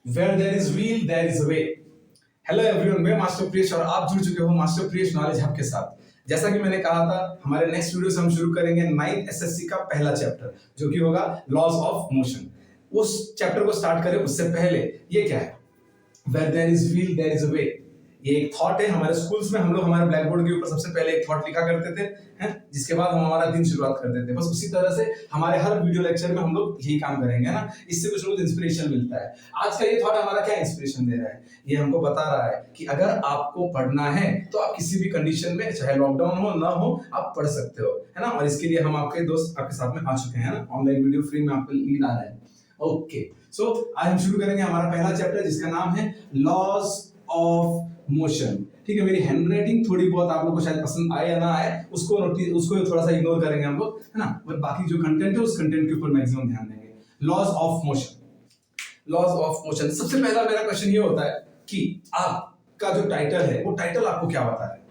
Where there is will, there is a way. Hello everyone, मैं master प्रियश और आप जुड़ चुके हो मास्टर प्रियश नॉलेज हब के साथ। जैसा कि मैंने कहा था, हमारे नेक्स्ट वीडियो से हम शुरू करेंगे 9th एसएससी का पहला चैप्टर, जो कि होगा लॉज ऑफ मोशन। उस चैप्टर को स्टार्ट करें उससे पहले ये क्या है, where there is will there is a way. ये एक थॉट है। हमारे स्कूल्स में हम लोग हमारे ब्लैक बोर्ड के ऊपर सबसे पहले एक थॉट लिखा करते थे, हैं, जिसके बाद हम हमारा दिन शुरुआत करते थे। बस उसी तरह से हमारे हर वीडियो लेक्चर में हम लोग यही काम करेंगे ना, इससे कुछ ना कुछ इंस्पिरेशन मिलता है। आज का ये थॉट हमारा क्या इंस्पिरेशन दे रहा है, ये हमको बता रहा है कि अगर आपको पढ़ना है तो आप किसी भी कंडीशन में, चाहे लॉकडाउन हो ना हो, आप पढ़ सकते हो, है ना। और इसके लिए हम आपके दोस्त आपके साथ में आ चुके हैं ना, ऑनलाइन वीडियो फ्री में आपको लीड आ रहा है। ओके, सो आज हम शुरू करेंगे हमारा पहला चैप्टर, जिसका नाम है लॉज ऑफ मोशन। ठीक है, मेरी हैंडराइटिंग थोड़ी बहुत आप लोग को शायद पसंद आए या ना आए, उसको थोड़ा सा इग्नोर करेंगे हम लोग, है ना। बट बाकी जो कंटेंट है उस कंटेंट के ऊपर मैक्सिमम ध्यान देंगे। Laws of motion. Laws of motion, सबसे पहला मेरा क्वेश्चन ये होता है कि आपका जो टाइटल है वो टाइटल आपको क्या बता रहा है।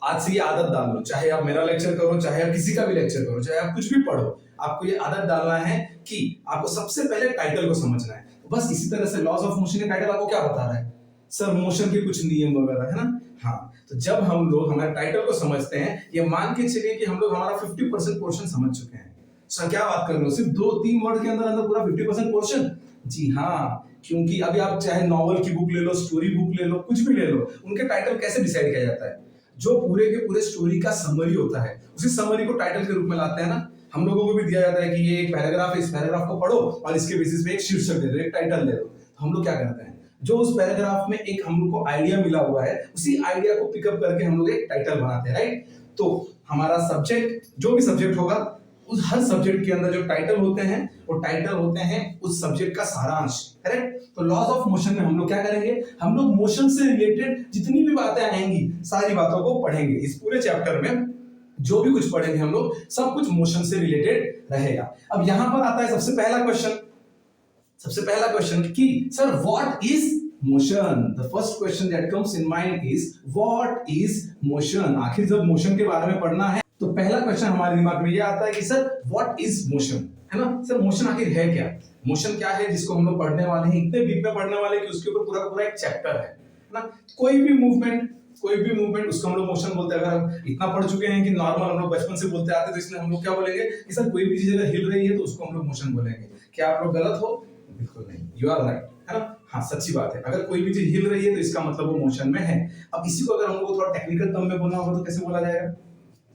आज से ये आदत डाल लो, चाहे आप मेरा लेक्चर करो, चाहे आप किसी का भी लेक्चर करो, चाहे आप कुछ भी पढ़ो, आपको ये आदत डालना है कि आपको सबसे पहले टाइटल को समझना है। बस इसी तरह से लॉज ऑफ मोशन का टाइटल आपको क्या बता रहा है, सर मोशन के कुछ नियम वगैरह, है ना। हाँ, तो जब हम लोग हमारे टाइटल को समझते हैं, ये मान के चलिए कि हम लोग हमारा 50% पोर्शन समझ चुके हैं। सर क्या बात कर रहे हो, सिर्फ 2-3 वर्ड के अंदर अंदर पूरा 50% पोर्शन? जी हाँ, क्योंकि अभी आप चाहे नॉवल की बुक ले लो, स्टोरी बुक ले लो, कुछ भी ले लो, उनके टाइटल कैसे डिसाइड किया जाता है? जो पूरे के पूरे स्टोरी का समरी होता है, उसी समरी को टाइटल के रूप में लाते हैं ना। हम लोगों को भी दिया जाता है कि ये एक पैराग्राफ है, इस पैराग्राफ को पढ़ो और इसके बेसिस पे एक शीर्षक दे दो, एक टाइटल दे दो। तो हम लोग क्या करते हैं, जो उस पैराग्राफ में एक हम लोग को आइडिया मिला हुआ है, उसी आइडिया को पिकअप करके हम लोग एक टाइटल बनाते हैं, राइट। तो हमारा सब्जेक्ट, जो भी सब्जेक्ट होगा, उस हर सब्जेक्ट के अंदर जो टाइटल होते हैं, वो टाइटल होते हैं उस सब्जेक्ट का सारांश, करेक्ट। तो लॉज ऑफ मोशन में हम लोग क्या करेंगे, हम लोग मोशन से रिलेटेड जितनी भी बातें आएंगी, सारी बातों को पढ़ेंगे। इस पूरे चैप्टर में जो भी कुछ पढ़ेंगे हम लोग, सब कुछ मोशन से रिलेटेड रहेगा। अब यहां पर आता है सबसे पहला क्वेश्चन कि sir what is motion. The first question that comes in mind is what is motion. आखिर जब मोशन के बारे में पढ़ना है तो पहला क्वेश्चन हमारे दिमाग में ये आता है कि सर व्हाट इज मोशन, है ना। सर मोशन आखिर है क्या, मोशन क्या है, जिसको हम लोग पढ़ने वाले हैं, इतने डीप में पढ़ने वाले कि उसके ऊपर पूरा पूरा एक चैप्टर है ना। कोई भी मूवमेंट उसको हम लोग मोशन बोलते हैं। अगर हम इतना पढ़ चुके हैं कि नॉर्मल हम लोग बचपन से बोलते आते, तो इसलिए हम लोग क्या बोलेंगे कि सर कोई भी चीज अगर हिल रही है तो उसको हम लोग मोशन बोलेंगे। क्या आप लोग गलत हो? बिल्कुल नहीं, यू आर राइट, है ना। हाँ, सच्ची बात है, अगर कोई भी चीज हिल रही है तो इसका मतलब वो मोशन में है। अब इसी को अगर हमको थोड़ा टेक्निकल टर्म में बोलना होगा तो कैसे बोला जाएगा?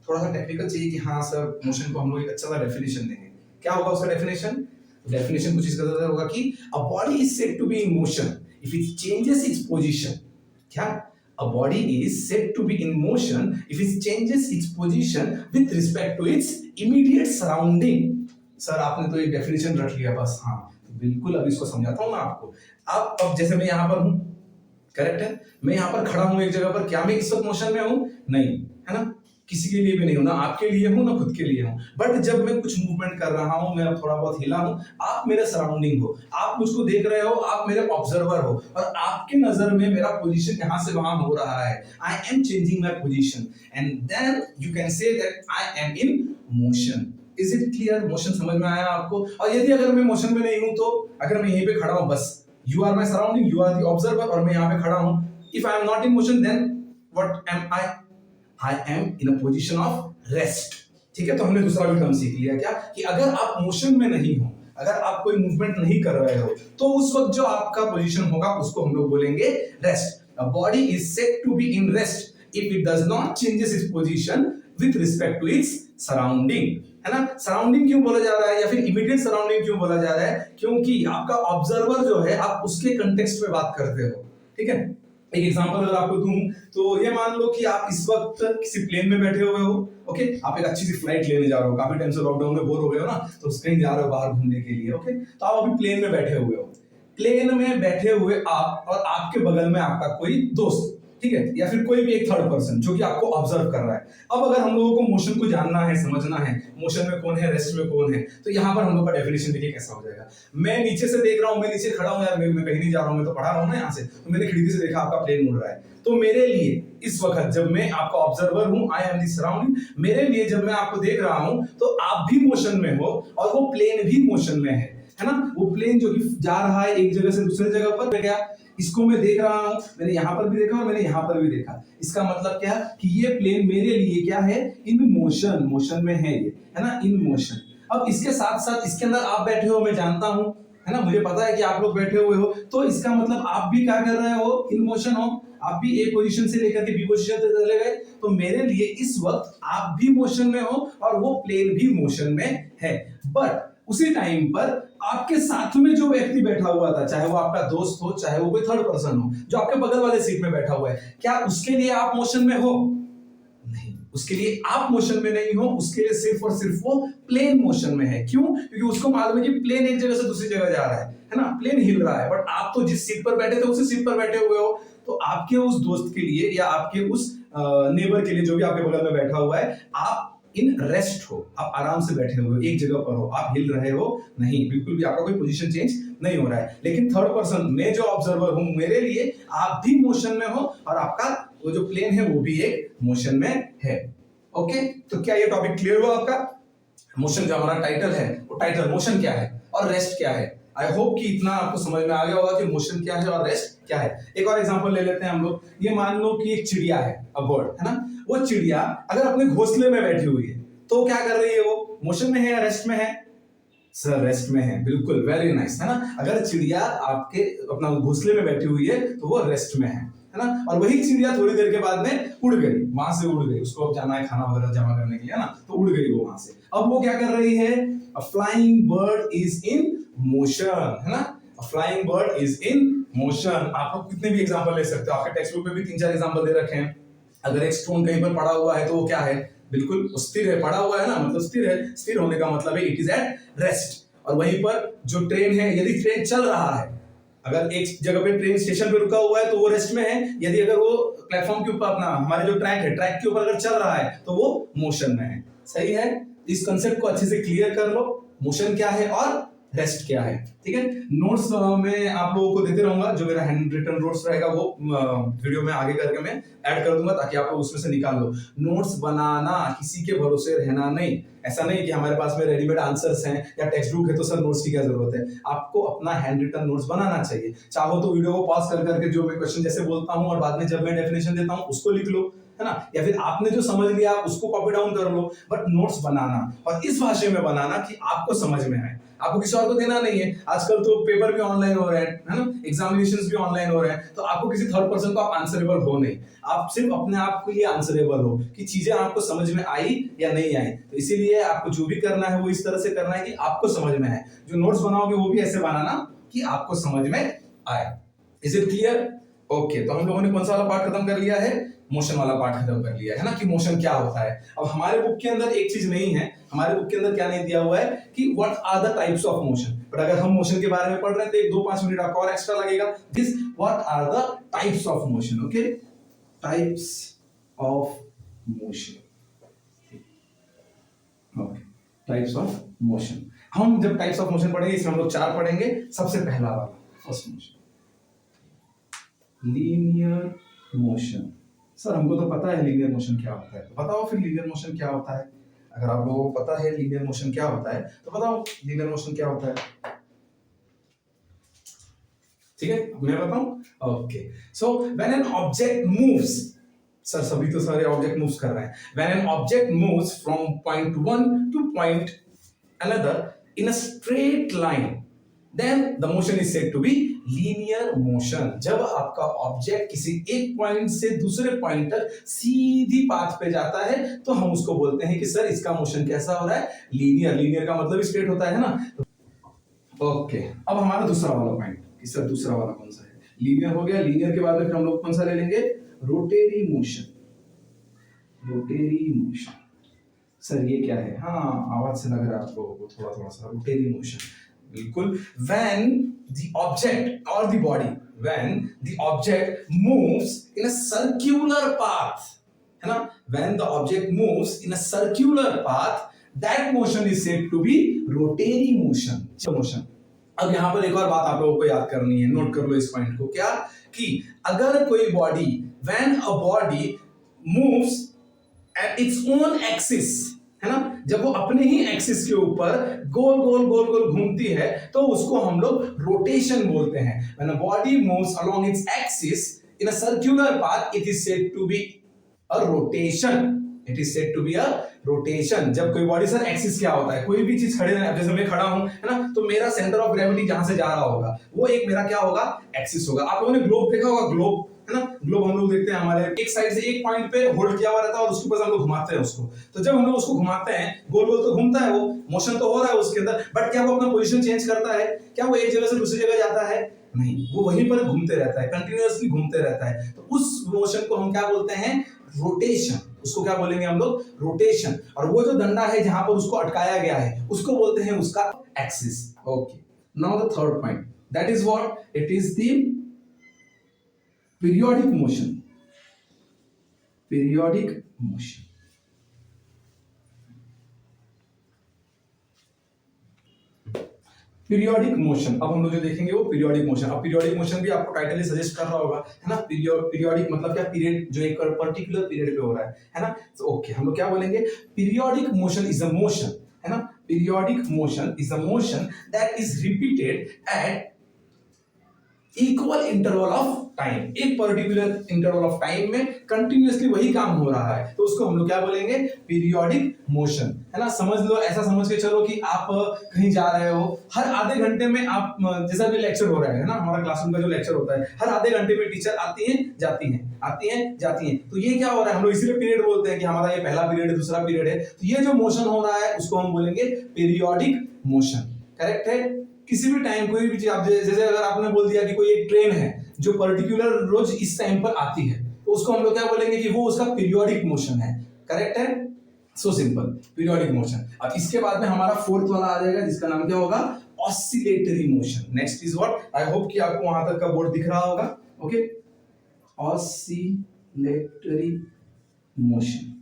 थोड़ा सा टेक्निकल चाहिए कि हाँ सर, मोशन को हम लोग एक अच्छा सा डेफिनेशन देंगे। क्या होगा उसका डेफिनेशन कुछ इस तरह होगा कि a body is said to be in motion if it changes its position. क्या? A body is said to be in motion if it changes its position with respect to its immediate surrounding। Sir आपने तो एक definition रख लिया बस। हाँ, तो बिल्कुल अब इसको समझाता हूँ मैं आपको। अब जैसे मैं यहाँ पर हूँ, करेक्ट है, मैं यहाँ पर खड़ा हूँ एक जगह पर, क्या मैं इस वक्त मोशन में हूँ? नहीं, है ना। किसी के लिए भी नहीं हूं, ना आपके लिए हूं ना खुद के लिए हूं। बट जब मैं कुछ मूवमेंट कर रहा हूं, मैं थोड़ा बहुत हिला हूं, आप मेरे सराउंडिंग हो, आप मुझको देख रहे हो, आप मेरे ऑब्जर्वर हो, और आपके नजर में मेरा पोजीशन यहां से वहां हो रहा है। I am changing my position and then you can say that I am in motion. Is it clear? Motion समझ में आया आपको? और यदि अगर मैं मोशन में नहीं हूं, तो अगर मैं यहीं पे खड़ा हूं, बस you are my surrounding, you are the observer, और मैं यहां पे खड़ा हूं, if I am not in motion then what am I? I am in a position of rest। ठीक है, तो हमने दूसरा भी टर्म सीख लिया क्या, कि अगर आप मोशन में नहीं हो, अगर आप कोई मूवमेंट नहीं कर रहे हो, तो उस वक्त जो आपका पोजीशन होगा उसको हम लोग बोलेंगे rest. A body is said to be in rest if it does not changes its position with respect to its surrounding। है ना। सराउंडिंग क्यों बोला जा रहा है, या फिर इमीडिएट सराउंडिंग क्यों बोला जा रहा है? क्योंकि आपका ऑब्जर्वर जो है, आप उसके कंटेक्स्ट में बात करते हो। ठीक है, एक एग्जांपल अगर आपको दूं, तो ये मान लो कि आप इस वक्त किसी प्लेन में बैठे हुए हो। ओके, आप एक अच्छी सी फ्लाइट लेने जा रहे हो, काफी टाइम से लॉकडाउन में बोर हो गए हो ना, तो कहीं जा रहे हो बाहर घूमने के लिए। ओके, तो आप अभी प्लेन में बैठे हुए हो। प्लेन में बैठे हुए आप, और आपके बगल में आपका कोई दोस्त, ठीक है, या फिर कोई भी एक थर्ड पर्सन जो कि आपको ऑब्जर्व कर रहा है। अब अगर हम लोगों को मोशन को जानना है, समझना है, मोशन में कौन है, रेस्ट में कौन है, तो यहाँ पर हम लोग का डेफिनेशन देखिए कैसा हो जाएगा। मैं नीचे से देख रहा हूँ, मैं नीचे खड़ा हूँ यार, मैं कहीं नहीं जा रहा हूँ, मैं तो पढ़ा रहा हूँ ना यहाँ से, तो मैंने खिड़की से देखा आपका प्लेन उड़ रहा है। तो मेरे लिए इस वक्त जब मैं आपका ऑब्जर्वर हूं, आई एम द सराउंडिंग, मेरे लिए जब मैं आपको देख रहा हूं, तो आप भी मोशन में हो और वो प्लेन भी मोशन में है। है ना, वो प्लेन जो कि जा रहा है एक जगह से दूसरे जगह पर गया, इसको मैं देख रहा हूं, मैंने यहां पर भी देखा और मैंने यहां पर भी देखा। इसका मतलब क्या कि ये प्लेन मेरे लिए क्या है, इन मोशन, मोशन में है ये, है ना, इन मोशन। अब इसके साथ साथ इसके अंदर आप बैठे हो, मैं जानता हूं, है ना, मुझे पता है कि आप लोग बैठे हुए हो, तो इसका मतलब आप भी क्या कर रहे हो, इन मोशन हो। आप भी ए पोजीशन से लेकर के बी पोजीशन तक चले गए, तो मेरे लिए इस वक्त आप भी मोशन में हो और वो प्लेन भी मोशन में है। बट उसी टाइम पर आपके साथ में जो व्यक्ति बैठा हुआ था, चाहे वो आपका दोस्त हो, चाहे वो कोई थर्ड पर्सन हो, जो आपके बगल वाले सीट में बैठा हुआ है, क्या उसके लिए आप मोशन में हो? नहीं, उसके लिए आप मोशन में नहीं हो, उसके लिए सिर्फ और सिर्फ वो प्लेन मोशन में है। क्यों? क्योंकि उसको मालूम है कि प्लेन एक जगह से दूसरी जगह जा रहा है ना, प्लेन हिल रहा है। बट आप तो जिस सीट पर बैठे थे उसी सीट पर बैठे हुए हो, तो आपके उस दोस्त के लिए या आपके उस नेबर के लिए जो भी आपके बगल में बैठा हुआ है, आप इन रेस्ट हो, आप आराम से बैठे हुए हो, एक जगह पर हो, आप हिल रहे हो नहीं, बिल्कुल भी आपका कोई पोजीशन चेंज नहीं हो रहा है। लेकिन थर्ड पर्सन, मैं जो ऑब्जर्वर हूं, मेरे लिए आप भी मोशन में हो और आपका वो जो प्लेन है वो भी एक मोशन में है। ओके, तो क्या ये टॉपिक क्लियर हुआ आपका? मोशन जो हमारा टाइटल है, वो टाइटल मोशन क्या है और रेस्ट क्या है। आई होप कि इतना आपको समझ में आ गया होगा कि मोशन क्या है और रेस्ट क्या है। एक और एग्जांपल ले लेते हैं हम लोग। ये मान लो कि एक चिड़िया है, अ बर्ड, है ना, वो चिड़िया अगर अपने घोंसले में बैठी हुई है तो क्या कर रही है, वो मोशन में है या रेस्ट में है? सर रेस्ट में है, बिल्कुल, वेरी नाइस, है ना। अगर चिड़िया आपके अपना घोंसले में बैठी हुई है तो वो रेस्ट में है ना। और वही चिड़िया थोड़ी देर के बाद में उड़ गई, वहां से उड़ गई, उसको अब जाना है खाना वगैरह जमा करने के लिए, ना, तो उड़ गई वो वहां से। अब वो क्या कर रही है? A flying bird is in motion, है ना, a flying bird is in motion. आप लोग कितने भी एग्जांपल ले सकते हो, आपके टेक्स्ट बुक में भी 3-4 एग्जांपल दे रखे हैं। अगर एक स्टोन कहीं पर पड़ा हुआ है तो वो क्या है? बिल्कुल स्थिर है, पड़ा हुआ है ना, मतलब स्थिर है। स्थिर होने का मतलब है इट इज एट रेस्ट। और वहीं पर जो ट्रेन है, यदि ट्रेन चल रहा है, अगर एक जगह पे ट्रेन स्टेशन पे रुका हुआ है तो वो रेस्ट में है। यदि अगर वो प्लेटफॉर्म के ऊपर अपना हमारे जो ट्रैक है, ट्रैक के ऊपर अगर चल रहा है तो वो मोशन में है। सही है, इस कंसेप्ट को अच्छे से क्लियर कर लो, मोशन क्या है और रेस्ट क्या है। ठीक है, नोट्स मैं आप लोगों को देते रहूंगा, जो मेरा हैंड रिटन नोट्स रहेगा वो वीडियो में आगे करके मैं ऐड कर दूंगा, ताकि आप लोग उसमें से निकाल लो। नोट्स बनाना, किसी के भरोसे रहना नहीं। ऐसा नहीं कि हमारे पास में रेडीमेड आंसर्स हैं या टेक्स्ट बुक है तो सर नोट्स की क्या जरूरत है। आपको अपना हैंड रिटन नोट्स बनाना चाहिए। चाहो तो वीडियो को पॉज कर करके जो मैं क्वेश्चन जैसे बोलता हूं और बाद में जब मैं डेफिनेशन देता हूं उसको लिख लो, है ना, या फिर आपने जो समझ लिया आप उसको कॉपी डाउन कर लो। बट नोट्स बनाना और इस भाषा में बनाना कि आपको समझ में आए, आपको किसी और को देना नहीं है। आजकल तो पेपर भी ऑनलाइन हो रहे हैं, है ना, एग्जामिनेशंस भी ऑनलाइन हो रहे हैं, तो आपको किसी थर्ड पर्सन को आप आंसरेबल हो नहीं, आप सिर्फ अपने आप के लिए आंसरेबल हो कि चीजें आपको समझ में आई या नहीं आई। तो इसीलिए आपको जो भी करना है वो इस तरह से करना है कि आपको समझ में आए। जो नोट्स बनाओगे वो भी ऐसे बनाना कि आपको समझ में आए। Is it clear? ओके, तो हम लोगों ने कौन सा वाला पार्ट खत्म कर लिया है? मोशन वाला पार्ट खत्म कर लिया है ना, कि मोशन क्या होता है। अब हमारे बुक के अंदर एक चीज नहीं है, हमारे बुक के अंदर क्या नहीं दिया हुआ है कि what are the types of motion. But अगर हम मोशन के बारे में पढ़ रहे हैं तो 1-2-5 मिनट आपको और एक्स्ट्रा लगेगा। This what are the types of motion. Okay, types of motion. Okay, types of motion. हम जब टाइप्स ऑफ मोशन पढ़ेंगे इसमें हम लोग 4 पढ़ेंगे। सबसे पहला वाला, first motion, linear motion. Sir हमको तो पता है लीनियर मोशन क्या होता है, तो बताओ फिर लीनियर मोशन क्या होता है। अगर आप लोगों को पता है लीनियर मोशन क्या होता है तो बताओ लीनियर मोशन क्या होता है। ठीक है, मैं बताऊं? Okay, so when an object moves, sir सभी तो सारे ऑब्जेक्ट मूव्स कर रहे हैं। When an object moves from point 1 two point another in a straight line, then the motion is said to be linear motion। जब आपका object किसी एक पॉइंट से दूसरे पॉइंट तक सीधी पाथ पे जाता है तो हम उसको बोलते हैं कि सर इसका मोशन कैसा हो रहा है, लीनियर। लीनियर का मतलब स्ट्रेट होता है ना। ओके, अब हमारा दूसरा वाला पॉइंट कि सर दूसरा वाला कौन सा है। लीनियर हो गया, लीनियर के बाद में फिर हम लोग कौन सा ले लेंगे? Rotary motion. Rotary motion, sir ये क्या है? हाँ, आवाज से लग रहा है आपको थोड़ा थोड़ा सा। रोटेरी मोशन, बिल्कुल। when the object or the body, when the object moves in a circular path, है ना, when the object moves in a circular path, that motion is said to be rotary motion। अब यहां पर एक और बात आप लोगों को याद करनी है, नोट कर लो इस पॉइंट को। क्या? कि अगर कोई body, when a body moves at its own axis, है ना, जब वो अपने ही एक्सिस के ऊपर गोल गोल गोल गोल घूमती है तो उसको हम लोग रोटेशन बोलते हैं। When a body moves along its axis in a circular path it is said to be a rotation. It is said to be a rotation. जब कोई बॉडी, सर एक्सिस क्या होता है? कोई भी चीज खड़े रहना, जैसे मैं खड़ा हूं है ना, तो मेरा सेंटर ऑफ ग्रेविटी जहां से जा रहा होगा वो एक मेरा क्या होगा? एक्सिस होगा। आप लोगों ने ग्लोब देखा होगा, ग्लोब है ना, ग्लोब हम लोग देखते हैं हमारे एक साइड से एक पॉइंट पे होल्ड किया हुआ रहता है और उसके ऊपर हम लोग घुमाते हैं उसको। तो जब हम लोग उसको घुमाते हैं गोल गोल तो घूमता है, वो मोशन तो हो रहा है उसके अंदर, बट क्या वो अपना पोजीशन चेंज करता है? क्या वो एक जगह से दूसरी जगह जाता है? नहीं, वो वहीं पर घूमते रहता है, कंटिन्यूअसली घूमते रहता है। तो उस मोशन को हम क्या बोलते हैं? रोटेशन। उसको क्या बोलेंगे हम लोग? रोटेशन। और वो जो डंडा है जहां पर उसको अटकाया गया है उसको बोलते हैं उसका axis. Okay, now the third point, that is what? It is the periodic motion. Periodic motion. Periodic motion, अब हम लोग जो देखेंगे वो पीरियोडिक मोशन। अब पीरियोडिक मोशन भी आपको टाइटल ही सजेस्ट कर रहा होगा, है ना? पीरियोडिक मतलब क्या? पीरियड जो एक पर्टिकुलर पीरियड पे हो रहा है ना? तो ओके, हम लोग क्या बोलेंगे? Periodic motion is a motion, है ना? Periodic motion is a motion that is repeated at equal interval of time. एक पर्टिकुलर इंटरवल ऑफ टाइम में कंटिन्यूअसली वही काम हो रहा है, तो उसको हम लोग क्या बोलेंगे? पीरियोडिक मोशन, है ना? समझ लो, ऐसा समझ के चलो कि आप कहीं जा रहे हो, हर आधे घंटे में आप, जैसा भी लेक्चर हो रहा है ना, हमारा क्लासरूम का जो लेक्चर होता है, हर आधे घंटे में टीचर आती है जाती है, आती है जाती है। तो ये क्या हो रहा है? हम लोग इसीलिए पीरियड बोलते हैं कि हमारा ये पहला पीरियड है, दूसरा पीरियड है। तो ये जो मोशन हो रहा है उसको हम बोलेंगे पीरियोडिक मोशन। करेक्ट है? किसी भी टाइम कोई भी चीज, आप जैसे अगर आपने बोल दिया कि कोई एक ट्रेन है जो पर्टिकुलर रोज इस टाइम पर आती है, तो उसको हम लोग क्या बोलेंगे? कि वो उसका पीरियोडिक मोशन है। करेक्ट है? So simple, periodic motion. अब इसके बाद में हमारा फोर्थ वाला आ जाएगा जिसका नाम क्या होगा? Oscillatory motion. Next is what? I hope कि आपको वहां तक का बोर्ड दिख रहा होगा। Okay, oscillatory motion.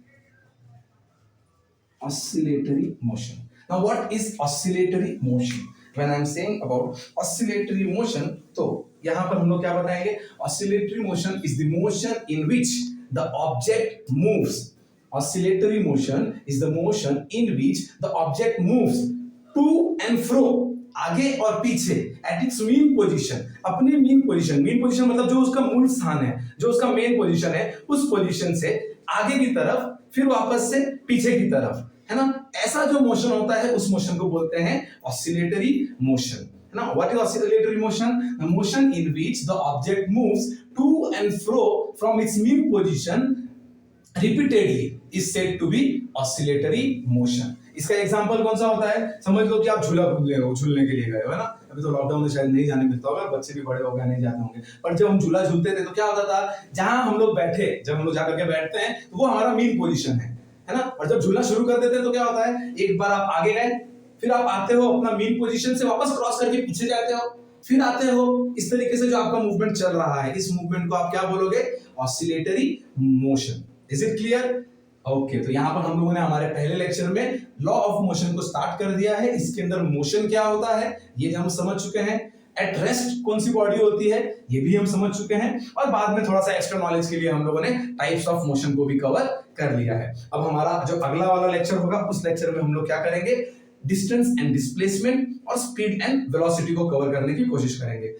Oscillatory motion. Now what is oscillatory motion? When I'm saying about oscillatory motion, तो यहां पर हम लोग क्या बताएंगे? Oscillatory motion is the motion in which the object moves. Oscillatory motion is the motion in which the object moves to and fro, आगे और पीछे, at its mean position, अपनी mean position। mean position मतलब जो उसका मूल स्थान है, जो उसका मेन पोजीशन है, उस पोजीशन से आगे की तरफ, फिर वापस से पीछे की तरफ, है ना? ऐसा जो मोशन होता है उस मोशन को बोलते हैं ऑसिलेटरी मोशन, है ना? What is oscillatory motion? The motion in which the object moves to and fro from its mean position repeatedly is said to be oscillatory motion. इसका एग्जांपल कौन सा होता है? समझ लो कि आप झूलने के लिए गए हो, है ना? अभी तो लॉकडाउन में शायद नहीं जाने मिलता होगा, बच्चे भी बड़े हो गए नहीं जाते होंगे, पर जब हम झूला झूलते थे तो क्या होता था? जहां हम लोग बैठे, जब हम लोग जाकर के बैठते हैं तो वो हमारा मीन पोजीशन है ना? और जब झूलना शुरू कर देते हैं तो क्या होता है? एक बार आप आगे गए, फिर आप आते हो अपना मीन पोजीशन से वापस क्रॉस करके पीछे जाते हो, फिर आते हो। इस तरीके से जो आपका मूवमेंट चल रहा है, इस मूवमेंट को आप क्या बोलोगे? Oscillatory motion. Is it clear? Okay, तो यहां पर हम लोगों ने हमारे पहले लेक्चर में लॉ ऑफ मोशन को स्टार्ट कर दिया है। इसके अंदर मोशन क्या होता है ये हम समझ चुके हैं। एट रेस्ट कौन सी बॉडी होती है ये भी हम समझ चुके हैं, और बाद में थोड़ा सा एक्स्ट्रा नॉलेज के लिए हम लोगों ने टाइप्स ऑफ मोशन को भी कवर कर लिया है। अब हमारा जो अगला वाला लेक्चर होगा उस लेक्चर में हम लोग क्या करेंगे? डिस्टेंस एंड डिस्प्लेसमेंट और स्पीड एंड वेलोसिटी को कवर करने की कोशिश करेंगे।